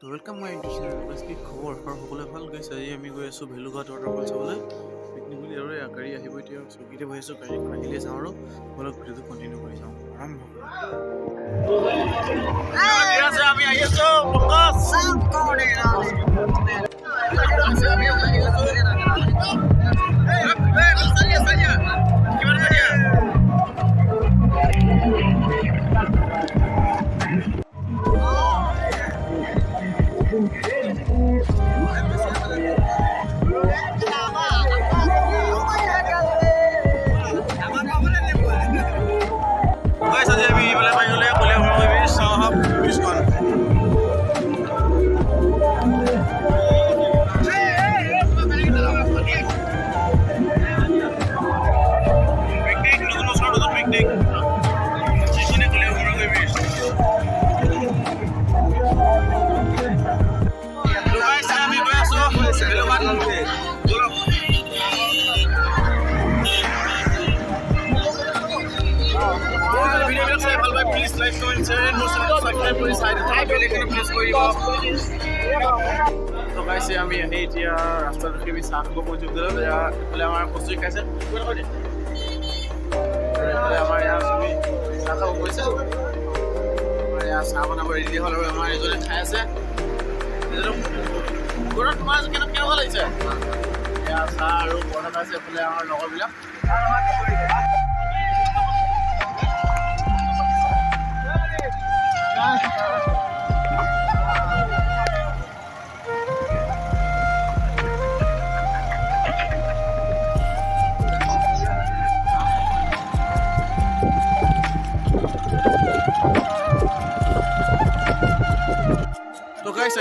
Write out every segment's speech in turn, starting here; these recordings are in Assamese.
তো ওয়েলকাম মাই ইউটিউব কি খবৰ সকলোৱে ভাল গৈছে। আজি আমি গৈ আছোঁ ভেলুঘাট ৱাটাৰফল চাবলৈ পিকনিক বুলি। আৰু গাড়ী আহিব এতিয়া, চকীতে বহি আছোঁ। গাড়ীখন আহিলে যাওঁ আৰু বলক ভিডিঅ'টো কণ্টিনিউ কৰি যাওঁ। আৰম্ভ আমি আহি আছোঁ আমি আহি এতিয়া ৰাস্তাত ৰখি আমি চাহ খাব সুযোগ দিলোঁ। এইফালে আমাৰ বস্তু খাইছে, আমাৰ ইয়াত আমি চাহ খাব গৈছে। আমাৰ ইয়াত চাহ বনাব ৰেডি হ'ল আৰু আমাৰ এজনে খাই আছে। তোমাৰ কেনেকুৱা লাগিছে? এয়া চাহ আৰু পৰঠা খাইছে এইফালে আমাৰ লগৰবিলাক।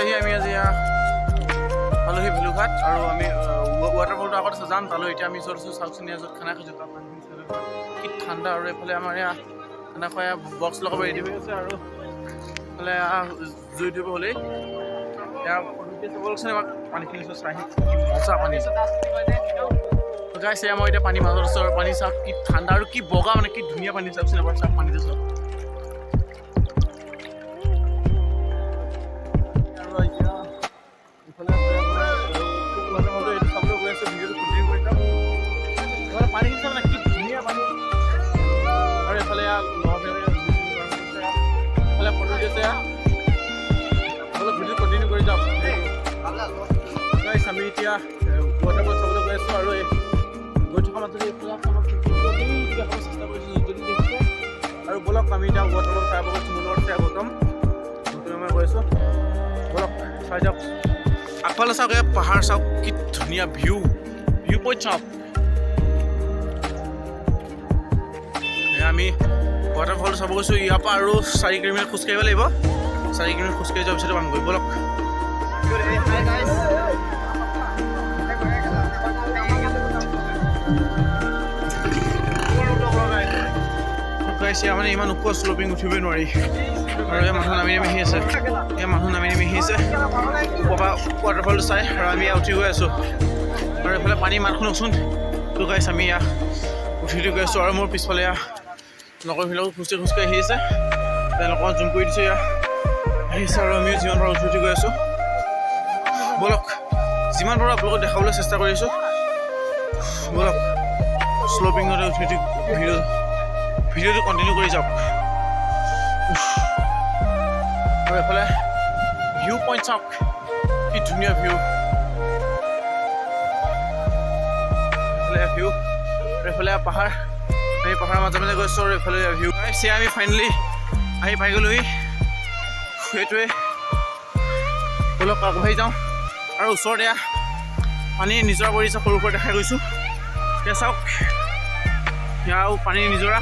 আহি আমি আজি পালোহি ভেলুঘাট আৰু আমি ৱাটাৰফলটো আগত আছে যাম তালৈ। এতিয়া আমি য'ত আছোঁ চাউথ ইণ্ডিয়া য'ত খানা খাইছোঁ তাত কি ঠাণ্ডা। আৰু এইফালে আমাৰ ইয়াত খানা খোৱা বক্স লগাব ৰেডি হৈ আছে। আৰু এইফালে জুই দিব হ'লেই পানীখিনি চাই মজা পানী গাইছে। মই এতিয়া পানী মাজত আছোঁ আৰু পানী চাওক কি ঠাণ্ডা আৰু কি বগা, মানে কি ধুনীয়া পানী চাওকচোন এবাৰ চাওক পানীটো চাওক। পানীখিনি চাব না কি ধুনীয়া পানী। আৰু এইফালে এইফালে ফটো দিছে, অলপ ভিডিঅ' কণ্টিনিউ কৰি যাওক। আমি এতিয়া ৱাটাৰফল চাবলৈ গৈ আছোঁ আৰু গৈ থকা মাজতে এইফালে দেখাব চেষ্টা কৰিছোঁ যদি দেখিছে। আৰু বলক আমি এতিয়া ৱাটাৰফল চাই গৈছোঁ। মোৰ লগত চাই গৌতম মই গৈ আছোঁ, বলক চাই যাওক। আগফালে চাওক, এই পাহাৰ চাওক কি ধুনীয়া ভিউ পইণ্ট চাওক। আমি ৱাটাৰফল চাব গৈছোঁ। ইয়াৰ পৰা আৰু 4 কিলোমিটাৰ খোজকাঢ়িব লাগিব। 4 কিলোমিটাৰ খোজকাঢ়ি যোৱাৰ পিছতে পামগৈ, বলক। মানে ইমান ওখ শ্লপিং উঠিবই নোৱাৰি। আৰু এই মানুহ নামি নামি আহি আছে, ওপৰৰ পৰা ৱাটাৰফলটো চাই। আৰু আমি ইয়াত উঠি গৈ আছোঁ। আৰু এইফালে পানী মাত শুনকচোন। তো গাইছ আমি ইয়াত উঠি গৈ আছোঁ। আৰু মোৰ পিছফালে লগৰবিলাকো খোজকাঢ়ি আহি আছে, তেওঁলোকক জুম কৰি দিছোঁ। আহিছে আৰু আমিও যিমান পাৰোঁ উঠি গৈ আছোঁ। বলক যিমান পাৰোঁ আপোনালোকক দেখাবলৈ চেষ্টা কৰি আছোঁ। বলক শ্লপিঙতে উঠি ভিডিঅ'টো কণ্টিনিউ কৰি যাওক। আৰু এইফালে ভিউ পইণ্ট চাওক কি ধুনীয়া ভিউ। এইফালে পাহাৰ, আমি পাহাৰৰ মাজে মাজে গৈছোঁ। আৰু এইফালে ভিউ চাই আমি ফাইনেলি আহি পাই গ'লোহি। সেইটোৱে অলপ আগবাঢ়ি যাওঁ। আৰু ওচৰত এয়া পানী নিজৰা পৰিছে, সৰু সৰু দেখাই গৈছোঁ। এতিয়া চাওক ইয়াৰ পানী নিজৰা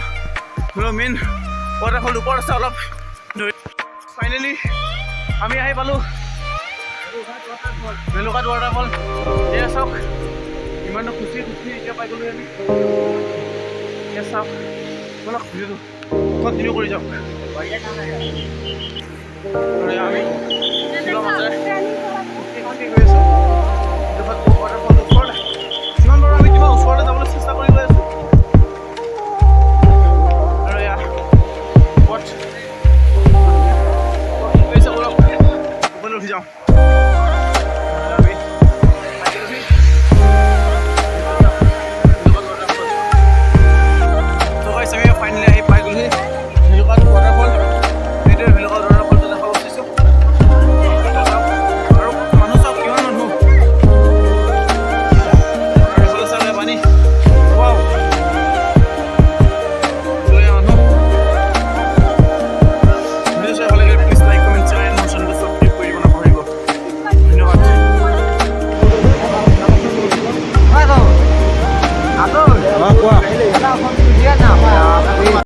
মেইন ৱাটাৰফল ওপৰত আছে অলপ। ফাইনেলি আমি আহি পালোঁ ভেলুঘাট ৱাটাৰফল। এয়া চাওক ইমানো খুচি এতিয়া পাই গ'লোঁ আমি। এয়া চাওক, বলক ভিডিঅ'টো কণ্টিনিউ কৰি যাওক। আমি গৈ আছোঁ ৱাটাৰফল ওচৰতে। যিমান পাৰোঁ আমি কিমান ওচৰতে যাবলৈ চেষ্টা কৰি গৈ আছোঁ। আৰু এয়া ওপৰত উঠি যাওক। যাওঁ।